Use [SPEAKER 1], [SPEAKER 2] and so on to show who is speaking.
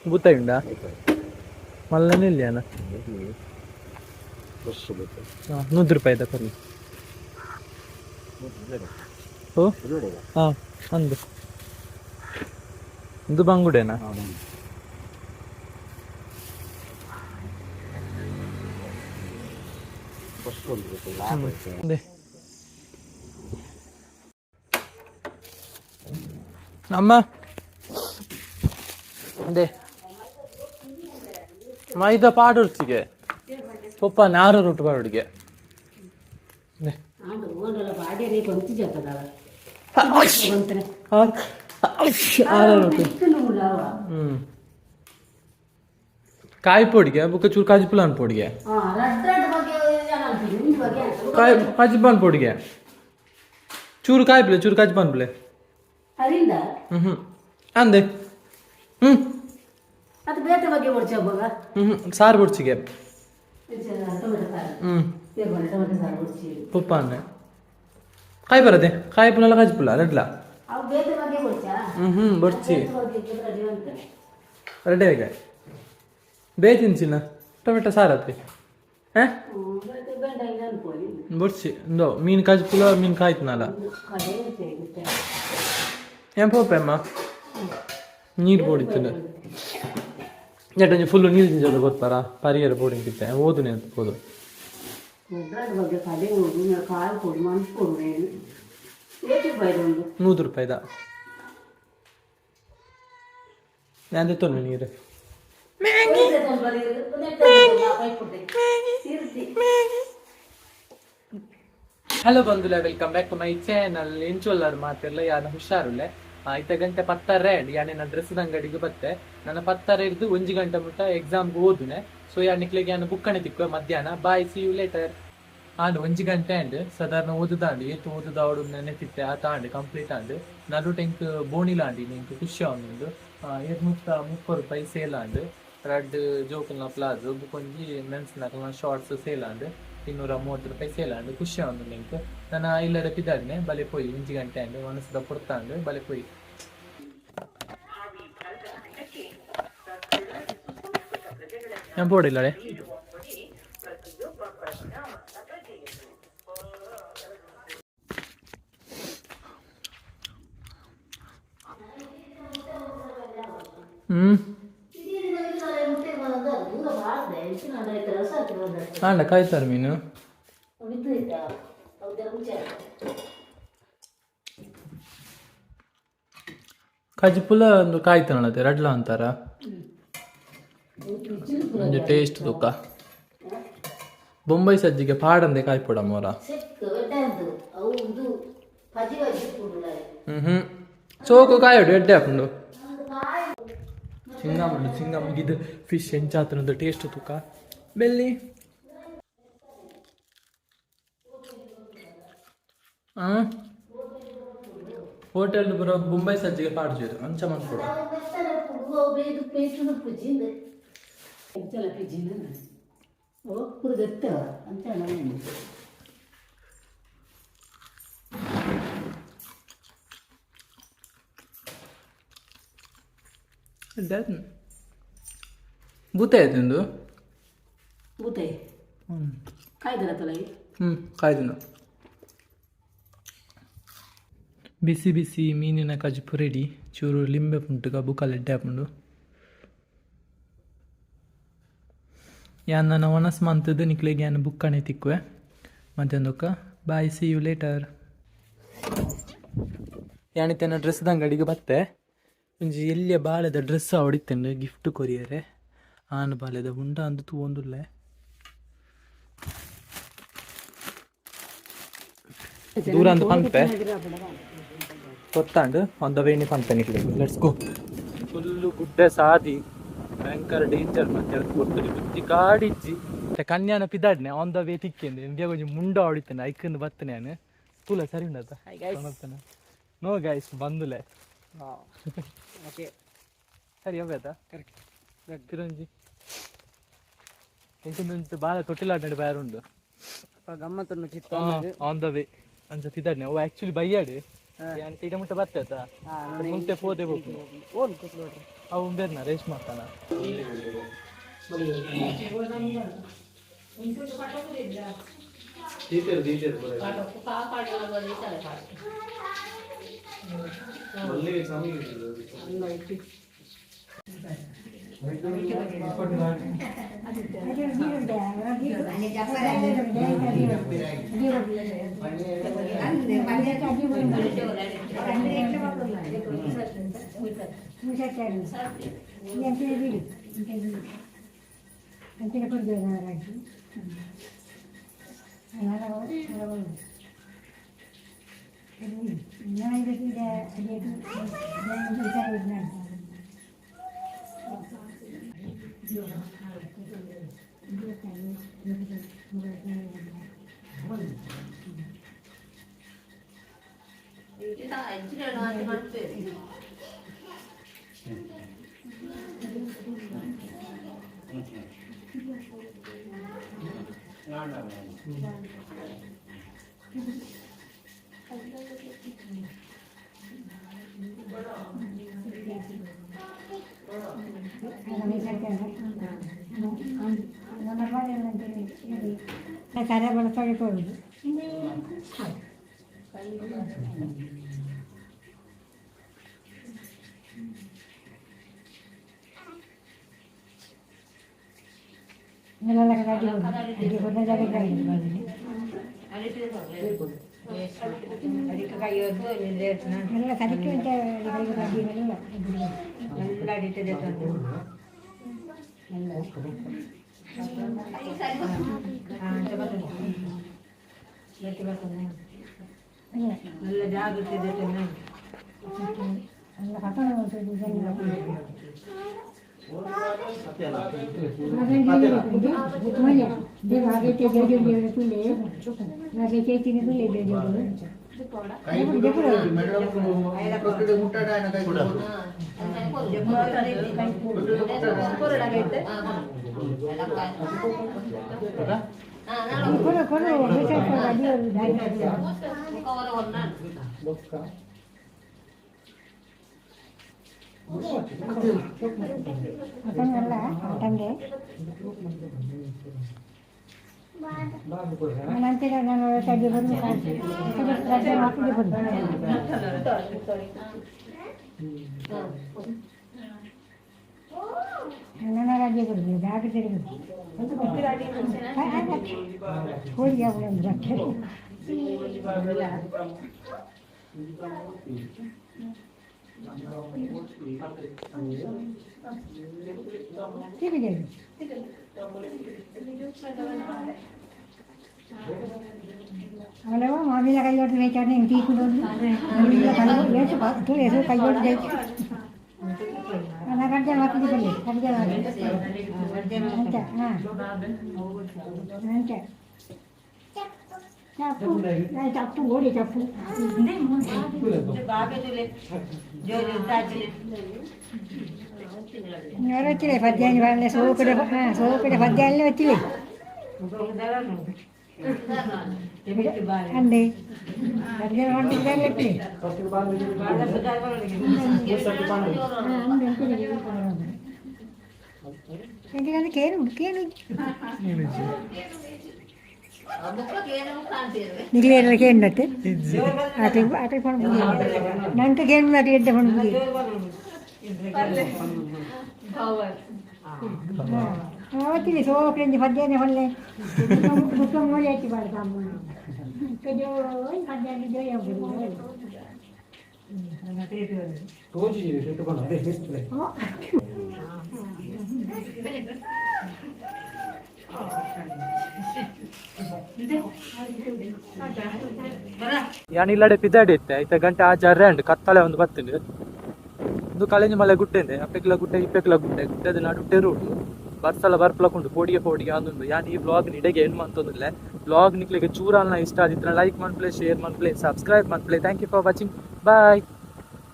[SPEAKER 1] ಬೂತಾಯುಂಡ ಮಲ್ಲನೇ ಇಲ್ಲಿಯಾನ ₹100 ಕೊರ್ಲಿ ಓ ಹಾಂ ಅಂದು ಇದು ಬಂಗುಡೆನಾ ಅಮ್ಮ ಅದೇ ಮೈದಾ ಪಾಡುರ್ಚಿಗೆ ಪಪ್ಪ ನಾರು ರೊಟ್ಟು ಪಾಡುಗೆ ಕಾಯಿ ಪೊಡಿಗೆ ಬುಕ್ಕ ಚೂರು ಕಾಜಿಪುಲಾನ್ ಪೊಡಿಗೆ ಕಾಜಿಪಾನ್ ಪೊಡಿಗೆ ಚೂರು ಕಾಯಿಪ್ಲೆ ಚೂರು ಕಾಜಿಪಾನ್ ಪ್ಲೆ ಅಂದೆ ಸಾರು ಬೊಡ್ಚಿಗೆ ಪಪ್ಪ ಅಂದೆ ಕಾಯಿ ಬರದೆ ಕಾಯಿ ಪುನಲ್ಲ ಕಾಜಿಪುಲ್ಲ ರೆಡ್ಲ ಬೊಡ್ಚಿ ರೆಡಿ ಆಗ ಬೇತಿನ್ಸಿನ ಟೊಮೆಟೊ ಸಾರತ್ತೆ ಬೊಡ್ಸಿ ಇಂದೋ ಮೀನು ಕಾಜಿಪುಲ್ಲ ಮೀನು ಕಾಯ್ತನಲ್ಲ ಏನ್ ಪೋಪೆಮ್ಮ ನೀರು ಪೋಡಿತ್ತು ಎಟ್ಟಂಜಿ ಫುಲ್ಲು ನೀರು ತಿಂಜೋದು ಗೊತ್ತಾರ ಪರಿಯರ ಪೋಡಿಂಗಿತ್ತೆ ಓದು ನೆನಪೋದು ₹100 ഞാൻ തെത്തോന്നു നീര് ಹಲೋ ಬಂಧುಲ welcome back to my channel ಎಂಚೊಲ್ಲಾರು ಮಾತೆಲ್ಲ ಯಾನ ಹುಷಾರುಲ್ಲೆ 5 ಗಂಟೆ 10 ಯಾನೆ ನನ್ನ ಡ್ರೆಸ್ದ ಅಂಗಡಿಗೆ ಬತ್ತೆ ನನ್ನ 10 ಹಿಡಿದು 1 ಗಂಟೆ ಮುಟ್ಟ ಎಕ್ಸಾಮ್ಗೆ ಓದುನೆ ಸೊ ಯಾನಿಕ್ಲಿಗೆ ನಾನು ಬುಕ್ಕಣೆ ತಿಕ್ಕುವೆ ಮಧ್ಯಾಹ್ನ bye see you later and 1 ಗಂಟೆ ಅಂಡ್ ಸಾಧಾರಣ ಓದುದಾಂಡು ಏತು ಓದುದಾವಡು ನೆನೆತಿತ್ತೆ ಆ ತಾಂಡು ಕಂಪ್ಲೀಟ್ ಆಂಡು ನಡು ಟೆಂಕ್ ಬೋಣಿಲಾಂಡಿ ನಿಂಗೆ ಖುಷಿ ಆಗುಂಡು ₹230 ಸೇಲ್ ಆಂಡು ರೆಡ್ ಜೋಕಲ್ನ ಪ್ಲಾಜ್ ಬುಕ್ಕೊಂಜಿ ಮೆನ್ಸ್ ನಕಲ್ನ ಶಾರ್ಟ್ಸ್ ಸೇಲ್ ಆಂಡು ₹230 ಸೇಲ್ ಆಂಡು ಖುಷಿ ಆಗುಂಡು ನಿಂಗೆ ನಾನು ಇಲ್ಲದ ಪಿದಾಡ್ನೆ ಬಲೆ ಪೋಯಿ 1 ಗಂಟೆ ಅಂಡು ಮನಸ್ಸದ ಪುರ್ತಾಂಡು ಬಲೆ ಪೋಯಿ ഞാൻ പോടില്ലേ ಆಂಡ ಕಾಯ್ತಾರ ಮೀನು ಕಾಜಿಪುಲ ಒಂದು ಕಾಯ್ತಾನತ್ತೆ ರಡ್ಲ ಅಂತಾರ ಟೇಸ್ಟ್ ತುಕ್ಕ ಬೊಂಬೈ ಸಜ್ಜಿಗೆ ಪಾಡಂದೆ ಕಾಯ್ಪುಡ ಮೋರ ಸೋಕು ಕಾಯೋಡು ಎಡ್ಡೆ ಹಾಕೊಂಡು ಚಿಂಗಮ್ಮ ಇದು ಫಿಶ್ ಹೆಂಚಾತನದು ಟೇಸ್ಟ್ ತುಕ್ಕ ಬೆಲ್ಲಿ ಹೋಟೆಲ್ ಬರೋ ಬೊಂಬೈ ಸಜ್ಜಿಗೆ ಪಾಡ್ಜೋದು ಅಂಚ ಮಾಡ್ಕೊಡು ಬೂತಾಯಿ ತಿಂದು ಕಾಯ್ದಿನ ಬಿಸಿ ಬಿಸಿ ಮೀನಿನ ಕಜಿಪು ರೆಡಿ ಚೂರು ಲಿಂಬೆ ಪುಂಟು ಕಬ್ಬು ಕಲೆಡ್ಡೆ ಹಾಕೊಂಡು ಯಾನ್ ನನ್ನ ಒನಸ್ ಮಂತದ್ದು ನಿಕ್ಲಿಗೆ ಯಾನು ಬುಕ್ಕಣೆ ತಿಕ್ಕುವೆ ಮಧ್ಯಾಹ್ನಕ್ಕ ಬಾಯ್ ಸಿ ಯು ಲೇಟರ್ ಯಾಣಿತೇನ ಡ್ರೆಸ್ದ ಅಂಗಡಿಗೆ ಬತ್ತೆ ಒಂಜಿ ಎಲ್ಲಿಯ ಬಾಳೆದ ಡ್ರೆಸ್ ಹೊಡಿತೇನೆ ಗಿಫ್ಟ್ ಕೊರಿಯರೆ ಆನ ಬಾಳೆದ ಉಂಡ ಅಂದು ತೂಂದುಲ್ಲೆ ದೂರ ಅಂದು ಪಂಪೆ ಗೊತ್ತಾಂಡು ಆನ್ ದ ವೇನಿ ಪಂಪೆ ನಿಕ್ಲಿಗೆ ಲೆಟ್ಸ್ ಗೋ ಫುಲ್ಲು ಗುಡ್ಡೆ ಸಾದಿ ಭಯಂಕರ ಡೇಂಜರ್ ಮತ್ತೆ ಕೊಡ್ತೀನಿ ಬುದ್ಧಿ ಗಾಡಿಜ್ಜಿ ಕನ್ಯಾನ ಪಿದಾಡ್ನೆ ಆನ್ ದ ವೇ ತಿಕ್ಕೇಂದ್ರೆ ಇಂಡಿಯಾ ಕೊಂಚ ಮುಂಡ ಹೊಡಿತೇನೆ ಐಕಂದು ಬರ್ತೇನೆ ನಾನು ತೂಲ ಸರಿ ಉಂಡತ ನೋ ಗೈಸ್ ಬಂದುಲೆ ಸರಿ ಯಾವ್ಯಾದ ಕರೆಕ್ಟ್ ತಿರಂಜಿ ಎಂಟು ಬಾಳ ತೊಟ್ಟಿಲಾಟ ಬಾರುಂಡು
[SPEAKER 2] ಗಮ್ಮತ್ತನ್ನು
[SPEAKER 1] ಆನ್ ದ ವೇ ಅಂತ ತಿದ್ದಾಡ್ನೆ ಅವು ಆ್ಯಕ್ಚುಲಿ ಬೈಯಾಡಿ ತೀಡ ಮುಟ್ಟ ಬರ್ತೈತ ಮುಂಟೆ ಪೋದೆ ಹೋಗಿ ಅವು ಬೇರ್ನ ರೇಷ್ಮೆ ಅಕ್ಕನ
[SPEAKER 2] cara ಬಳಸೋಕೆ ಹೋಗುದು ಎಲ್ಲ ಕಡೆ ಅಡಿ ಹೋದ ಜಾಗ ಎಲ್ಲ ಕಡಿಕೆ ಅಂತ ಎಲ್ಲ ಅಡಿತದೆ നല്ല ಜಾಗೃತಿ nanti kalau tadi baru Ammana lagi berbuat, aku jadi oh ya belum berakhir. Tiga jadi. Kalau mami nak kayu tu macam ni, tinggi tu, mami nak kayu dia cepat tu, esok kayu dia. Anak kerja mati di beli, kerja mati. Nanti, nanti. Capu, capu, boleh capu. Orang cile fadian jual le, so kede fadian le cile. Ande, kerja orang tu dah lepli. Nanti kan kenu. Nikleer kenu nanti. Ate pun begini. Nanti kenu nanti ada pun begini. Oh, ini so kerja fadian ni boleh. Bukan boleh tiba kamu. Kerja fadian ni dia yang boleh.
[SPEAKER 1] ಯಾನಿಲ್ಲಡೆ ಪಿದಾಡಿತ್ತೆ ಐತ ಗಂಟೆ ಆಚಾರ and ಕತ್ತಲೆ ಒಂದು ಬರ್ತದೆ ಒಂದು ಕಳೆಂಜಿ ಮಲೆ ಗುಟ್ಟೆಂದೆ ಅಪ್ಪೆಕ್ಲ ಗುಟ್ಟೆ ಇಪ್ಪೆಕ್ಲ ಗುಟ್ಟೆ ಗುಡ್ಡದ ನಡುಟ್ಟೆ root ಬರ್ಸಲ ಬರ್ಪ್ಲಕೊಂಡು ಪೋಡಿಗೆ ಅದೊಂದು ಯಾನ್ ಈ ಬ್ಲಾಗ್ ನಿಡೆಗೆ ಏನು ಅಂತಂದಿಲ್ಲ ಬ್ಲಾಗ್ ನಿಕ್ಲಿಗೆ ಚೂರಲ್ನ ಇಷ್ಟ ಆದಿತ್ರ ಲೈಕ್ ಮಾಡ್ಪ್ಲೇ ಶೇರ್ ಮಾಡ್ಪ್ಲೇ ಸಬ್ಸ್ಕ್ರೈಬ್ ಮಾಡ್ಪ್ಲೇ thank you for watching bye.